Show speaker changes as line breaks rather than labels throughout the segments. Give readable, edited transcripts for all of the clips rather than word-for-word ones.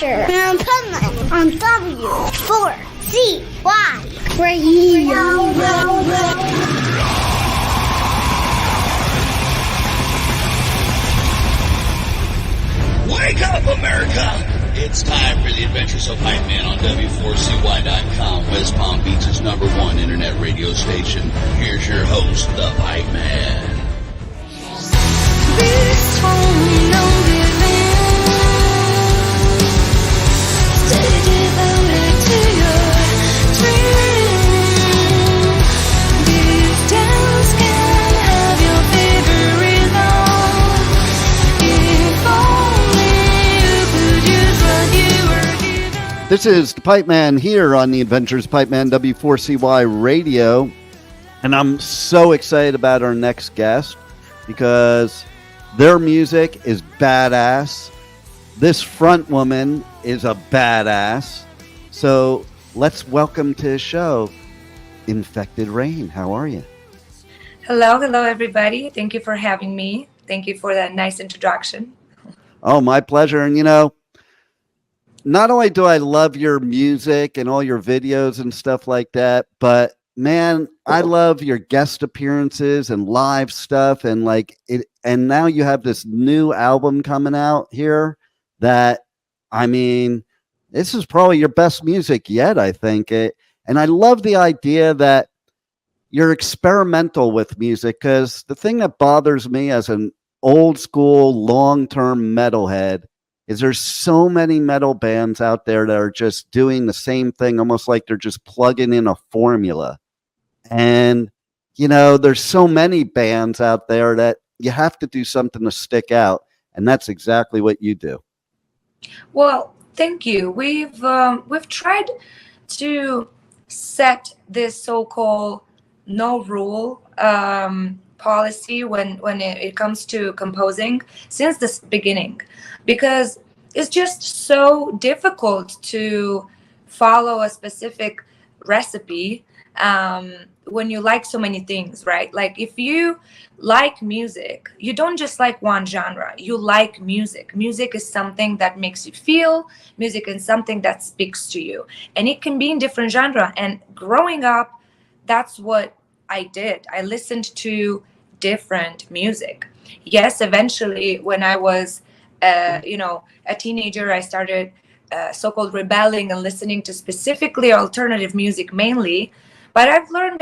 Adventure on Pipeman on W4CY Radio.
Wake up, America! It's time for the Adventures of Pipeman on W4CY.com, West Palm Beach's #1 internet radio station. Here's your host, the Pipeman.
This home, no giving. Stay devoted to your dream. These towns can have your favorite rhythm. If only you could use what you were given.
This is the Pipeman here on the Adventures Pipeman W4CY Radio. And I'm so excited about our next guest because their music is badass. This front woman is a badass. So let's welcome to the show, Infected Rain. How are you?
Hello, everybody. Thank you for having me. Thank you for that nice introduction.
Oh, my pleasure. And not only do I love your music and all your videos and stuff like that, but man, I love your guest appearances and live stuff and and now you have this new album coming out here that, this is probably your best music yet, I think. And I love the idea that you're experimental with music, because the thing that bothers me as an old school, long-term metalhead is there's so many metal bands out there that are just doing the same thing, almost like they're just plugging in a formula. And, there's so many bands out there that you have to do something to stick out. And that's exactly what you do.
Well, thank you. We've tried to set this so-called no rule policy when it comes to composing since the beginning, because it's just so difficult to follow a specific recipe when you like so many things, right? Like if you like music, you don't just like one genre, you like music. Music is something that makes you feel, music is something that speaks to you, and it can be in different genre. And growing up, that's what I did. I listened to different music. Yes, eventually when I was a teenager, I started so-called rebelling and listening to specifically alternative music mainly. But I've learned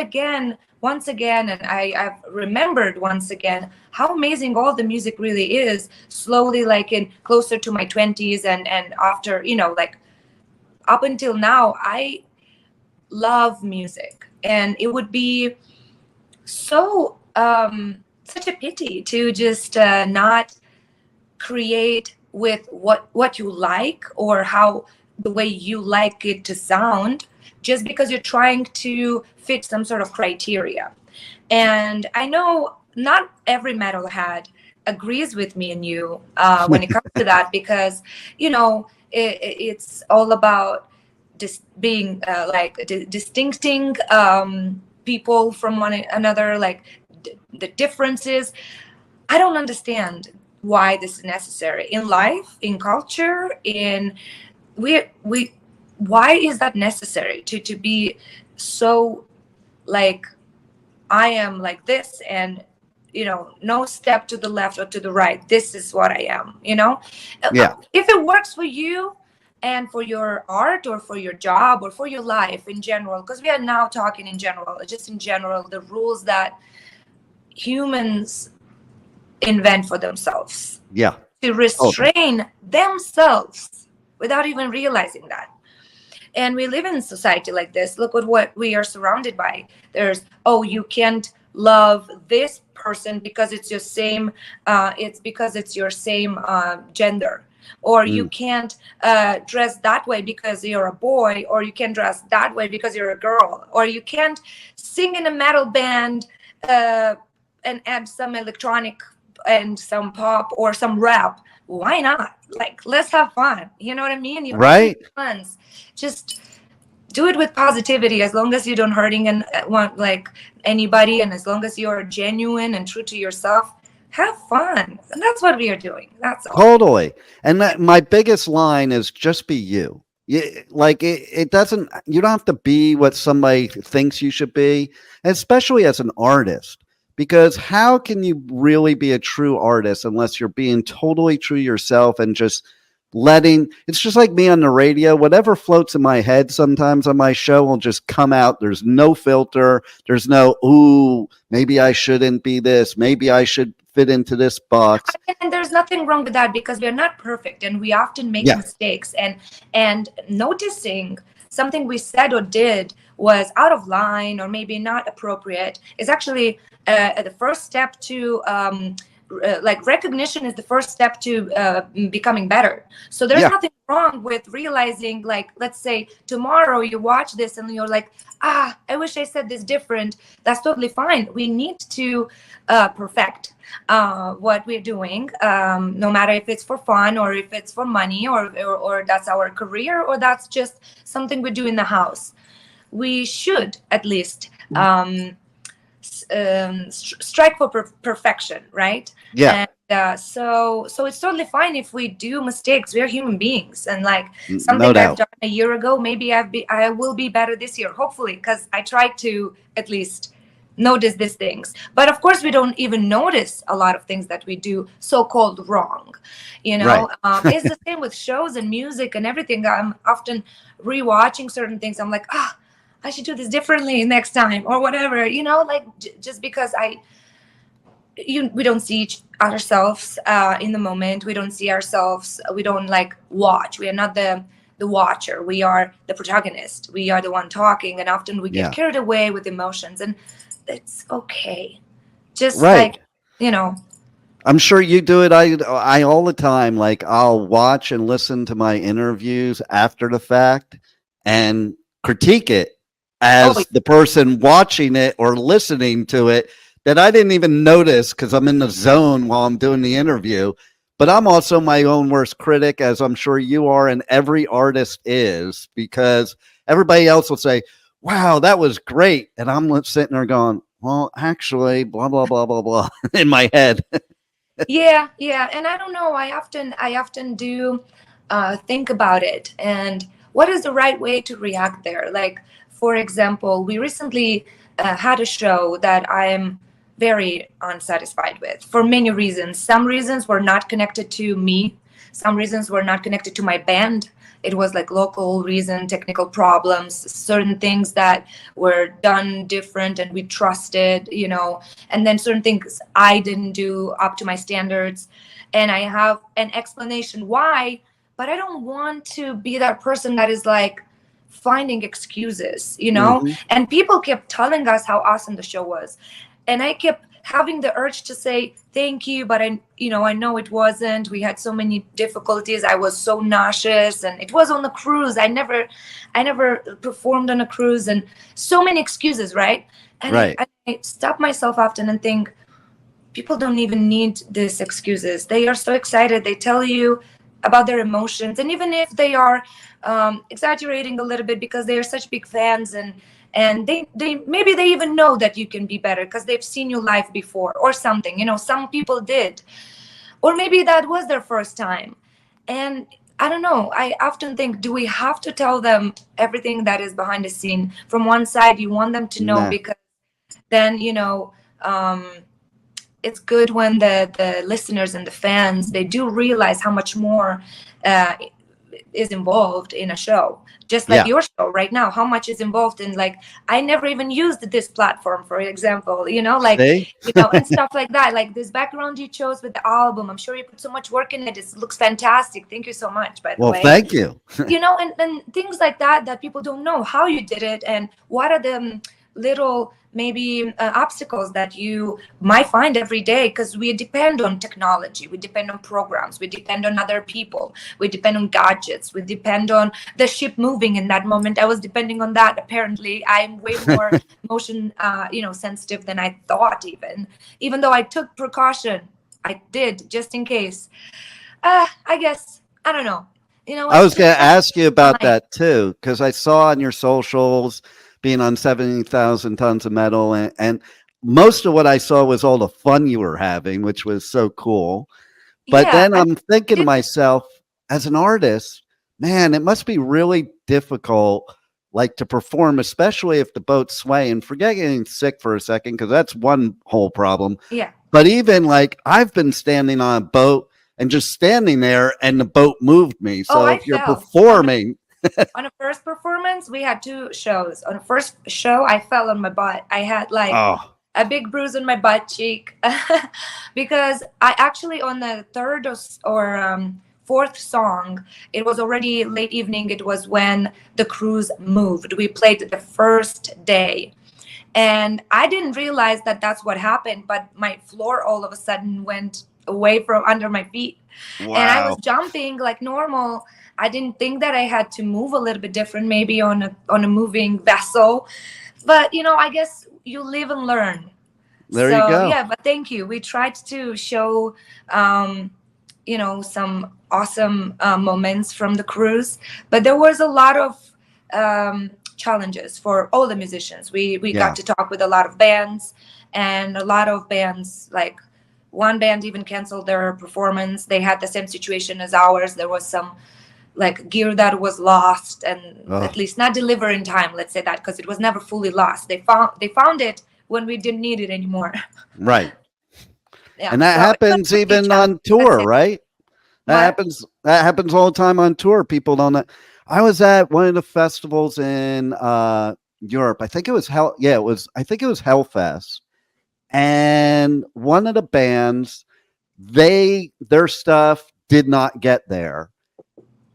once again, and I've remembered once again how amazing all the music really is, slowly, like in closer to my 20s and after, up until now, I love music. And it would be so, such a pity to just not create with what you like or how the way you like it to sound, just because you're trying to fit some sort of criteria. And I know not every metalhead agrees with me and you when it comes to that, because, it's all about being distincting people from one another, the differences. I don't understand why this is necessary in life, in culture, why is that necessary to be so I am like this and no step to the left or to the right, this is what I am.
Yeah.
If it works for you and for your art or for your job or for your life in general, because we are now talking in general, the rules that humans invent for themselves, to restrain themselves without even realizing that. And we live in a society like this. Look at what we are surrounded by. There's, you can't love this person because it's your same, gender. Or you can't dress that way because you're a boy, or you can't dress that way because you're a girl, or you can't sing in a metal band and add some electronic and some pop or some rap. Why not? Let's have fun. You know what I mean?
Right.
Just do it with positivity, as long as you don't hurting anybody, and as long as you are genuine and true to yourself. have fun. And that's what we are doing. That's all.
Totally. And that my biggest line is just be you. Like it doesn't, you don't have to be what somebody thinks you should be, especially as an artist, because how can you really be a true artist unless you're being totally true to yourself and just letting, it's just like me on the radio, whatever floats in my head sometimes on my show will just come out. There's no filter. There's no, ooh, maybe I shouldn't be this. Maybe I should fit into this box.
And there's nothing wrong with that, because we are not perfect and we often make mistakes, and noticing something we said or did was out of line or maybe not appropriate is actually the first step to like recognition is the first step to becoming better. So there's nothing wrong with realizing, like, let's say tomorrow you watch this and you're like, I wish I said this different. That's totally fine. We need to perfect what we're doing, no matter if it's for fun or if it's for money or that's our career or that's just something we do in the house. We should at least strike for perfection, right?
Yeah.
And so it's totally fine if we do mistakes. We're human beings, and like something
No
I've
doubt.
done a year ago, maybe I will be better this year, hopefully, because I try to at least notice these things. But of course, we don't even notice a lot of things that we do so-called wrong. You know, it's the same with shows and music and everything. I'm often rewatching certain things. I'm like, I should do this differently next time or whatever, you know, like just because we don't see ourselves in the moment. We don't see ourselves. We don't like watch. We are not the watcher. We are the protagonist. We are the one talking. And often we get carried away with emotions, and it's okay. Just like, you know.
I'm sure you do it. I all the time. Like I'll watch and listen to my interviews after the fact and critique it as the person watching it or listening to it that I didn't even notice because I'm in the zone while I'm doing the interview. But I'm also my own worst critic, as I'm sure you are, and every artist is, because everybody else will say, wow, that was great. And I'm sitting there going, well, actually, blah, blah, blah, blah, blah, in my head.
Yeah. And I don't know. I often do think about it. And what is the right way to react there? Like, for example, we recently had a show that I am very unsatisfied with for many reasons. Some reasons were not connected to me. Some reasons were not connected to my band. It was like local reason, technical problems, certain things that were done different and we trusted, you know, and then certain things I didn't do up to my standards. And I have an explanation why, but I don't want to be that person that is like finding excuses, you know. And people kept telling us how awesome the show was, and I kept having the urge to say thank you, but I know it wasn't. We had so many difficulties. I was so nauseous, and it was on the cruise. I never performed on a cruise, and so many excuses, right? And I stop myself often and think, people don't even need these excuses. They are so excited. They tell you about their emotions, and even if they are exaggerating a little bit because they are such big fans, and they maybe they even know that you can be better because they've seen you live before or something, you know. Some people did, or maybe that was their first time. And I don't know, I often think, do we have to tell them everything that is behind the scene? From one side, you want them to know, because then, you know, it's good when the listeners and the fans, they do realize how much more is involved in a show, just like your show right now, how much is involved in, like, I never even used this platform, for example, you know, like, you know, and stuff like that, like this background you chose with the album. I'm sure you put so much work in it. It looks fantastic. Thank you so much, by the way.
Well, thank you.
You know, and things like that people don't know how you did it, and what are the little maybe obstacles that you might find every day, because we depend on technology, we depend on programs, we depend on other people, we depend on gadgets, we depend on the ship moving. In that moment I was depending on that. Apparently I'm way more motion sensitive than I thought, even though I took precaution. I did, just in case. I guess, I don't know, you know.
I was going to ask you about that too, because I saw on your socials being on 70,000 tons of metal, and most of what I saw was all the fun you were having, which was so cool. But
Yeah,
then
I
I'm thinking to
did.
myself, as an artist, man, it must be really difficult, like to perform, especially if the boat's swaying. Forget getting sick for a second, because that's one whole problem.
Yeah.
But even like I've been standing on a boat and just standing there, and the boat moved me.
Oh,
So
I
if you're
fell
performing,
on a first performance. We had two shows. On the first show, I fell on my butt. I had like
oh,
a big bruise on my butt cheek because I actually on the third or fourth song, it was already late evening. It was when the cruise moved. We played the first day, and I didn't realize that that's what happened. But my floor all of a sudden went away from under my feet, and I was
wow.
jumping like normal. I didn't think that I had to move a little bit different, maybe on a moving vessel. But I guess you live and learn.
There you
So
go.
yeah, but thank you. We tried to show some awesome moments from the cruise, but there was a lot of challenges for all the musicians. We
Yeah.
got to talk with a lot of bands, and a lot of bands, like one band even canceled their performance. They had the same situation as ours. There was some like gear that was lost, and
Ugh.
at least not deliver in time, let's say that, because it was never fully lost. They found it when we didn't need it anymore.
Right.
Yeah,
And that
so it was
happens
pretty
even
challenging,
on tour,
let's say.
right? That
What?
happens all the time on tour. People don't know. I was at one of the festivals in Europe. I think it was I think it was Hellfest. And one of the bands, their stuff did not get there.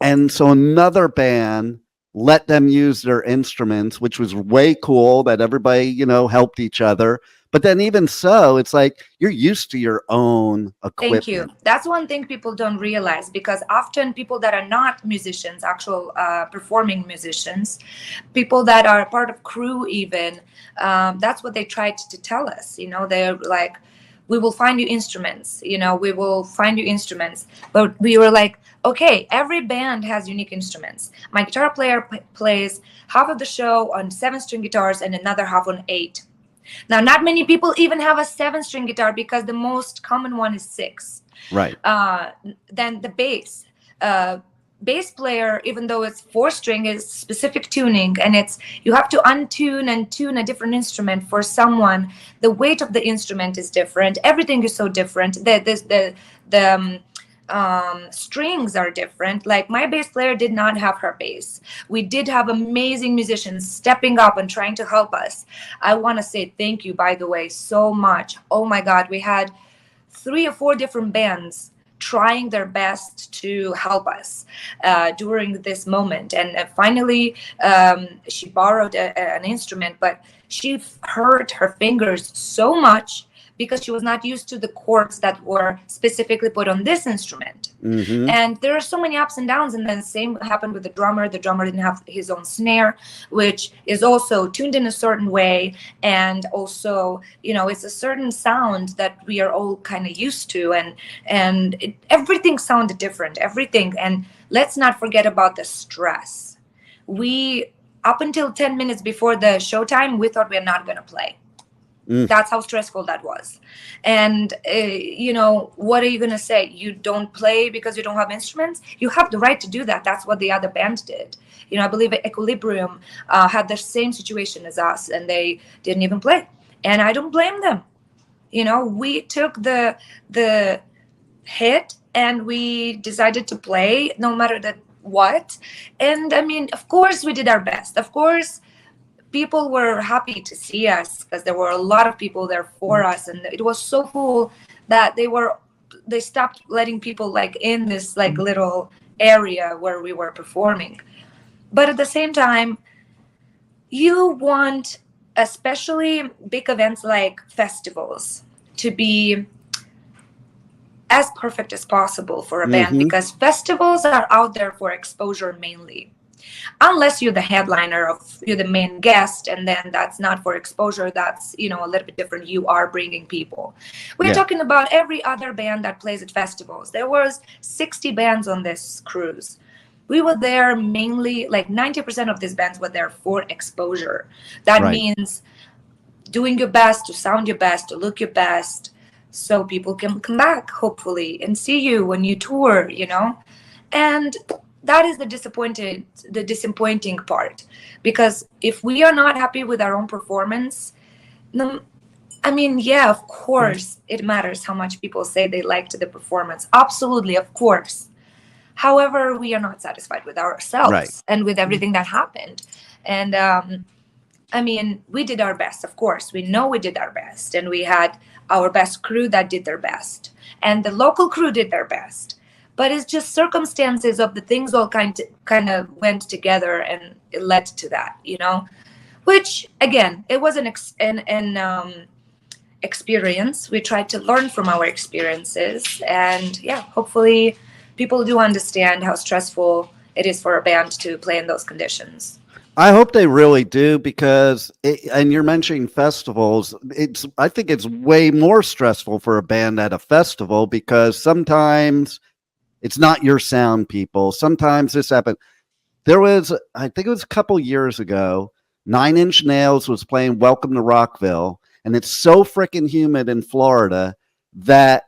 And so another band let them use their instruments, which was way cool that everybody, helped each other. But then even so, it's like you're used to your own
Thank you.
equipment.
That's one thing people don't realize, because often people that are not musicians, actual performing musicians, people that are part of crew even, that's what they tried to tell us. They're like, we will find you instruments, we will find you instruments. But we were like, okay, every band has unique instruments. My guitar player plays half of the show on 7-string guitars and another half on 8. Now, not many people even have a 7-string guitar, because the most common one is 6.
Right.
Then the bass player, even though it's 4-string, is specific tuning, and you have to untune and tune a different instrument for someone. The weight of the instrument is different. Everything is so different. The strings are different. Like my bass player did not have her bass. We did have amazing musicians stepping up and trying to help us. I want to say thank you, by the way, so much. Oh my God, we had 3 or 4 different bands trying their best to help us during this moment. And finally, she borrowed an instrument, but she hurt her fingers so much because she was not used to the chords that were specifically put on this instrument.
Mm-hmm.
And there are so many ups and downs. And then the same happened with the drummer. The drummer didn't have his own snare, which is also tuned in a certain way. And also, it's a certain sound that we are all kind of used to. And everything sounded different, everything. And let's not forget about the stress. Up until 10 minutes before the showtime, we thought we're not going to play. That's how stressful that was. And, what are you going to say? You don't play because you don't have instruments? You have the right to do that. That's what the other band did. I believe Equilibrium had the same situation as us, and they didn't even play. And I don't blame them. We took the hit, and we decided to play no matter what. And I mean, of course, we did our best. Of course, people were happy to see us, because there were a lot of people there for us, and it was so cool that they stopped letting people like in this like little area where we were performing. But at the same time, you want, especially big events like festivals, to be as perfect as possible for a band, because festivals are out there for exposure mainly. Unless you're the headliner, you're the main guest, and then that's not for exposure. That's a little bit different. You are bringing people. We're talking about every other band that plays at festivals. There was 60 bands on this cruise. We were there mainly, like 90% of these bands were there for exposure. That means doing your best to sound your best, to look your best, so people can come back hopefully and see you when you tour, and that is the disappointing part, because if we are not happy with our own performance, then, I mean, yeah, of course it matters how much people say they liked the performance, absolutely, of course. However, we are not satisfied with ourselves
Right.
and with everything that happened. And I mean, we did our best, of course. We know we did our best. And we had our best crew that did their best. And the local crew did their best. But it's just circumstances of the things all kind of went together, and it led to that, Which, again, it was an experience. We tried to learn from our experiences. And, yeah, hopefully people do understand how stressful it is for a band to play in those conditions.
I hope they really do, because and you're mentioning festivals. I think it's way more stressful for a band at a festival, because sometimes it's not your sound people. Sometimes this happened. I think it was a couple years ago, 9 Inch Nails was playing Welcome to Rockville, and it's so freaking humid in Florida that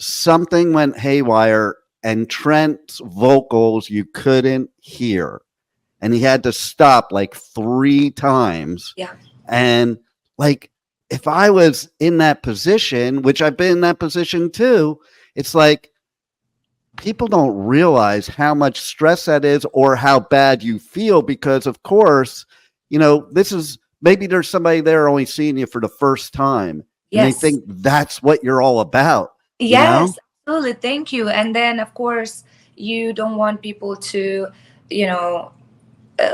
something went haywire, and Trent's vocals you couldn't hear. And he had to stop like 3 times.
Yeah.
And like, if I was in that position, which I've been in that position too, it's like people don't realize how much stress that is or how bad you feel, because of course, this is, maybe there's somebody there only seeing you for the first time.
Yes.
And they think that's what you're all about.
Yes, absolutely. Thank you. And then, of course, you don't want people to,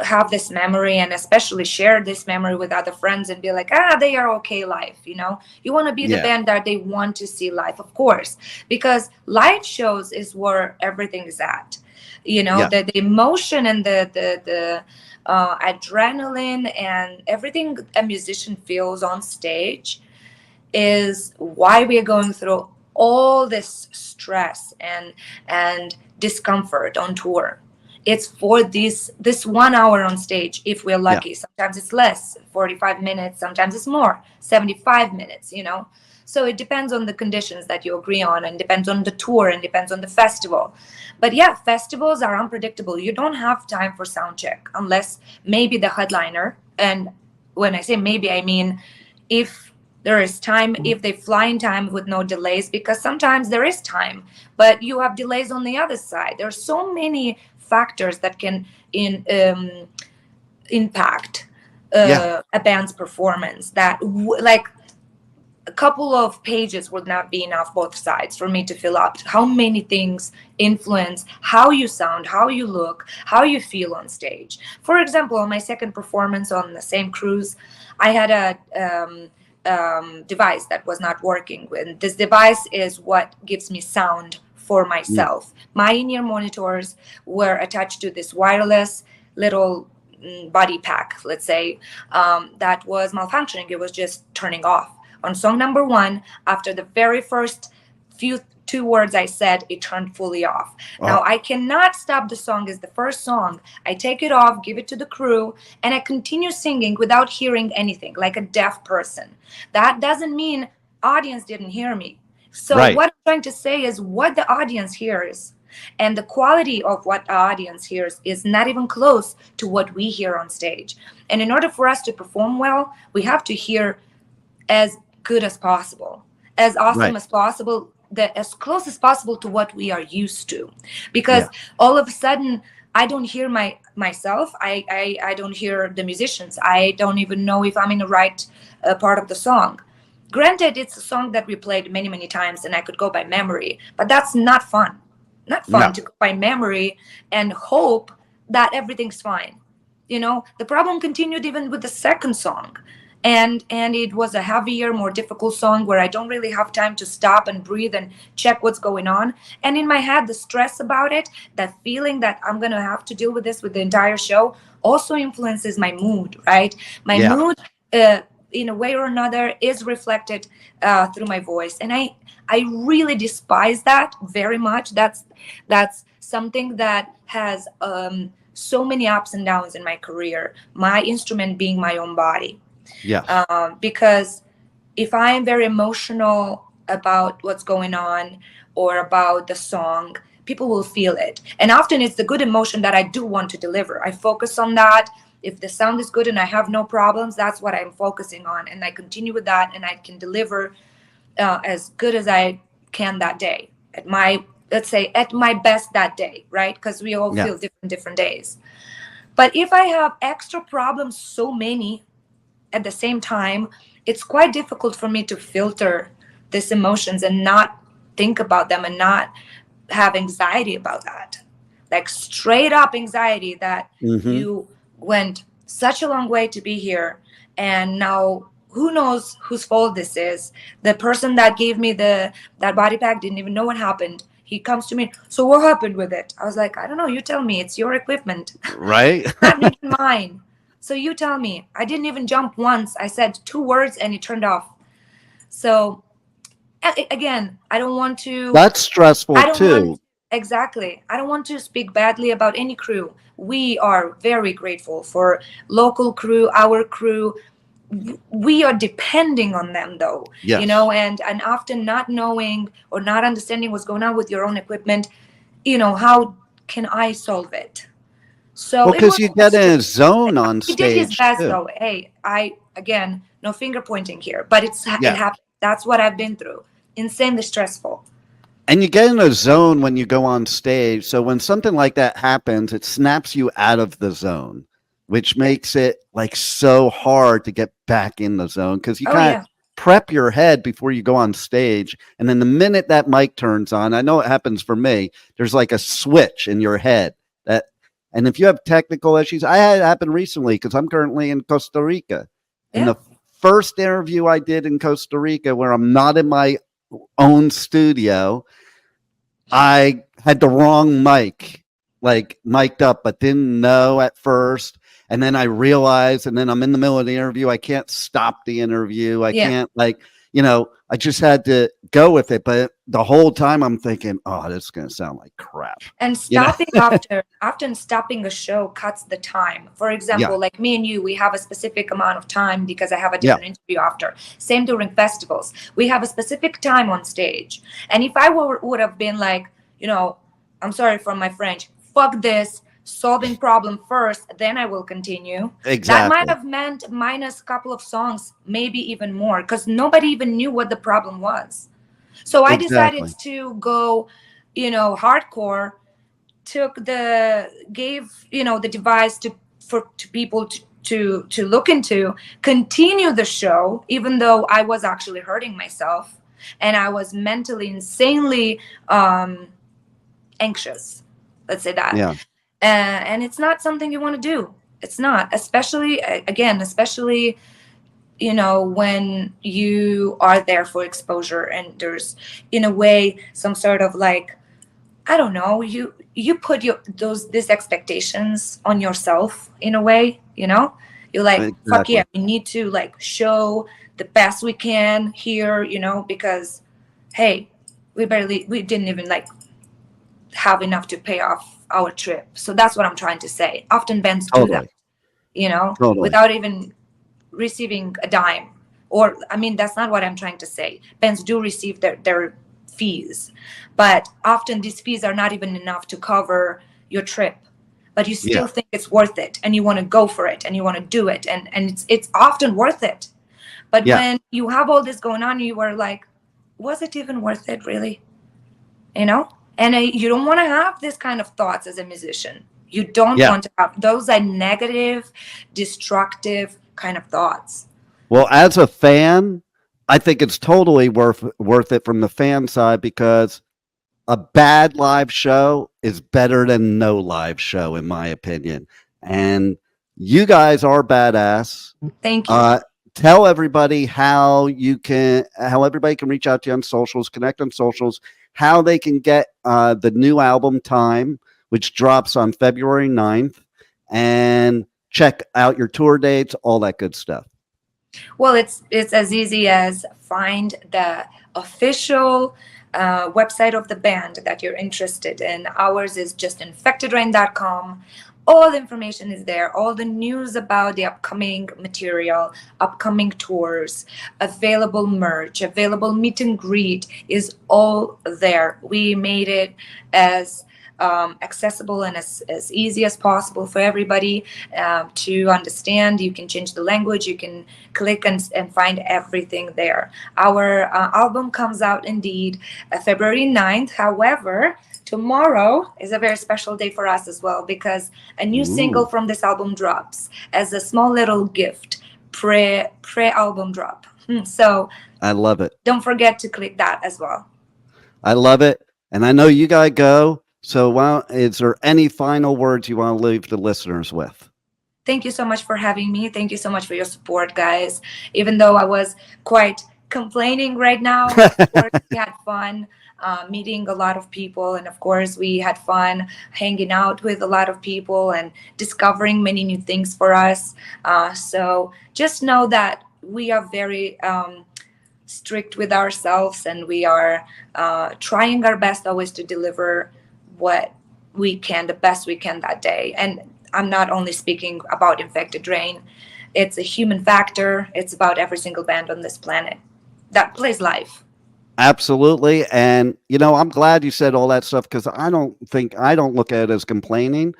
have this memory, and especially share this memory with other friends and be like, they are okay live. You want to be the band that they want to see live, of course, because live shows is where everything is at. The emotion and the adrenaline and everything a musician feels on stage is why we are going through all this stress and discomfort on tour. It's for this 1 hour on stage, if we're lucky. Sometimes it's less, 45 minutes. Sometimes it's more, 75 minutes, So it depends on the conditions that you agree on, and depends on the tour, and depends on the festival. But yeah, festivals are unpredictable. You don't have time for sound check unless maybe the headliner. And when I say maybe, I mean if there is time, if they fly in time with no delays, because sometimes there is time, but you have delays on the other side. There are so many factors that can impact a band's performance that like a couple of pages would not be enough, both sides, for me to fill out how many things influence how you sound, how you look, how you feel on stage. For example, on my second performance on the same cruise, I had a device that was not working. And this device is what gives me sound for myself. My in-ear monitors were attached to this wireless little body pack, let's say, that was malfunctioning. It was just turning off. On song number 1, after the very first 2 words I said, it turned fully off. Now, I cannot stop the song as the first song. I take it off, give it to the crew, and I continue singing without hearing anything, like a deaf person. That doesn't mean audience didn't hear me. So what I'm trying to say is what the audience hears and the quality of what the audience hears is not even close to what we hear on stage. And in order for us to perform well, we have to hear as good as possible, as awesome as possible, as close as possible to what we are used to. Because all of a sudden, I don't hear myself. I don't hear the musicians. I don't even know if I'm in the right part of the song. Granted, it's a song that we played many, many times and I could go by memory, but that's not fun. Not fun to go by memory and hope that everything's fine. The problem continued even with the second song. And it was a heavier, more difficult song where I don't really have time to stop and breathe and check what's going on. And in my head, the stress about it, that feeling that I'm going to have to deal with this with the entire show also influences my mood, right? My mood, in a way or another, is reflected through my voice. And I really despise that very much. That's something that has so many ups and downs in my career, my instrument being my own body.
Yeah.
Because if I am very emotional about what's going on or about the song, people will feel it. And often it's the good emotion that I do want to deliver. I focus on that. If the sound is good and I have no problems, that's what I'm focusing on. And I continue with that, and I can deliver as good as I can that day at my, let's say, at my best that day, right? Because we all feel different days. But if I have extra problems, so many at the same time, it's quite difficult for me to filter these emotions and not think about them and not have anxiety about that. Like straight up anxiety that you went such a long way to be here, and now who knows whose fault this is. The person that gave me that body pack didn't even know what happened. He comes to me, so what happened with it? I was like, I don't know, you tell me. It's your equipment.
Right.
Not even mine. So you tell me. I didn't even jump once. I said 2 words and it turned off. So again, I don't want to.
That's stressful too.
Exactly. I don't want to speak badly about any crew. We are very grateful for local crew, our crew. We are depending on them though,
Yes.
you know, and often not knowing or not understanding what's going on with your own equipment, you know, how can I solve it? So
Because you get in a zone on
he did his
stage
best
too.
though. Hey, again, no finger pointing here, but it
Yeah.
happened. That's what I've been through. Insanely stressful.
And you get in a zone when you go on stage. So when something like that happens, it snaps you out of the zone, which makes it like so hard to get back in the zone, because you kind of prep your head before you go on stage. And then the minute that mic turns on, I know it happens for me, there's like a switch in your head that, and if you have technical issues, I had it happen recently because I'm currently in Costa Rica. And the first interview I did in Costa Rica, where I'm not in my own studio, I had the wrong mic, like mic'd up, but didn't know at first. And then I realized, and then I'm in the middle of the interview. I can't stop the interview. I can't, like, you know, I just had to go with it. But the whole time I'm thinking, oh, this is going to sound like crap.
And stopping often stopping a show cuts the time. For example, like me and you, we have a specific amount of time because I have a different interview after. Same during festivals. We have a specific time on stage. And if I would have been like, you know, I'm sorry for my French, fuck this, solving problem first, then I will continue.
Exactly.
That might have meant minus a couple of songs, maybe even more, because nobody even knew what the problem was. So I decided to go, you know, hardcore, gave, you know, the device to people to look into, continue the show, even though I was actually hurting myself and I was mentally insanely anxious. Let's say that.
Yeah.
And it's not something you want to do. It's not, especially, you know, when you are there for exposure and there's, in a way, some sort of like, I don't know, you put these expectations on yourself in a way, you know, you're like, fuck yeah, we need to like show the best we can here, you know, because, hey, we didn't even like have enough to pay off our trip. So that's what I'm trying to say. Often bands do that, you know, without even receiving a dime. Or, I mean, that's not what I'm trying to say. Bands do receive their fees, but often these fees are not even enough to cover your trip, but you still think it's worth it and you want to go for it and you want to do it. And it's often worth it. But when you have all this going on, you are like, was it even worth it really? You know? And you don't want to have this kind of thoughts as a musician. You don't want to have those are negative, destructive kind of thoughts.
Well, as a fan, I think it's totally worth it from the fan side, because a bad live show is better than no live show, in my opinion. And you guys are badass.
Thank you.
Tell everybody how everybody can reach out to you on socials, connect on socials, how they can get the new album Time, which drops on February 9th, and check out your tour dates, all that good stuff.
Well, it's as easy as find the official website of the band that you're interested in. Ours is just infectedrain.com. All the information is there. All the news about the upcoming material, upcoming tours, available merch, available meet and greet is all there. We made it as accessible and as easy as possible for everybody to understand. You can change the language. You can click and find everything there. Our album comes out indeed February 9th. However, tomorrow is a very special day for us as well, because a new single from this album drops as a small little gift, pre-album drop. So
I love it.
Don't forget to click that as well.
I love it. And I know you got to go. So is there any final words you want to leave the listeners with?
Thank you so much for having me. Thank you so much for your support, guys. Even though I was quite complaining right now, of course, we had fun. Meeting a lot of people, and of course we had fun hanging out with a lot of people and discovering many new things for us. So just know that we are very strict with ourselves, and we are trying our best always to deliver what we can, the best we can that day. And I'm not only speaking about Infected Rain. It's a human factor. It's about every single band on this planet that plays live.
Absolutely. And, I'm glad you said all that stuff, because I don't look at it as complaining.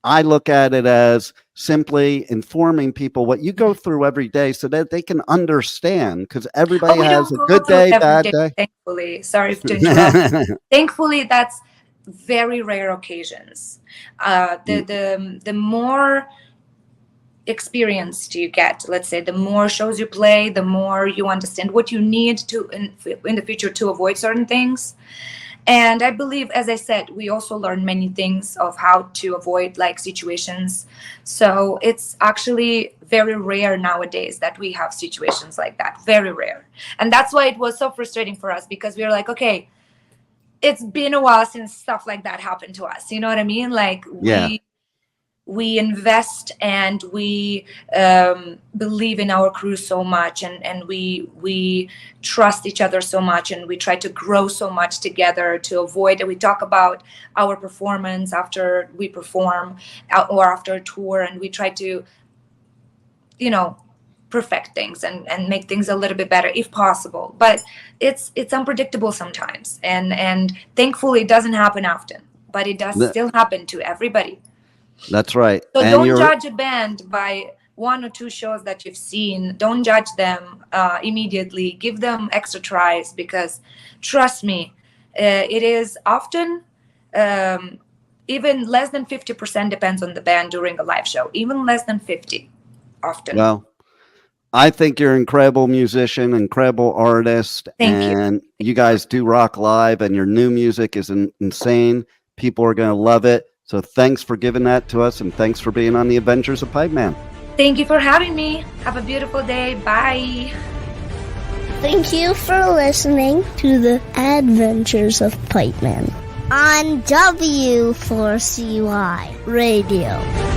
I look at it as simply informing people what you go through every day so that they can understand, because everybody has a good day, bad day.
Thankfully, sorry to interrupt. Thankfully, that's very rare occasions. The more experienced you get, let's say, the more shows you play, the more you understand what you need to in the future to avoid certain things. And I believe, as I said, we also learn many things of how to avoid like situations. So it's actually very rare nowadays that we have situations like that. Very rare. And that's why it was so frustrating for us, because we were like, okay, it's been a while since stuff like that happened to us. You know what I mean? Like, we invest and we believe in our crew so much, and we trust each other so much, and we try to grow so much together to avoid that. We talk about our performance after we perform or after a tour, and we try to, perfect things and make things a little bit better if possible. But it's unpredictable sometimes, and thankfully it doesn't happen often, but it does still happen to everybody.
That's right.
So
and
don't judge a band by one or two shows that you've seen. Don't judge them immediately. Give them extra tries, because trust me, it is often even less than 50% depends on the band during a live show. Even less than 50 often.
Well, I think you're an incredible musician, incredible artist.
Thank you.
You guys do rock live, and your new music is insane. People are going to love it. So thanks for giving that to us, and thanks for being on the Adventures of Pipeman.
Thank you for having me. Have a beautiful day. Bye.
Thank you for listening to the Adventures of Pipeman on W4CY Radio.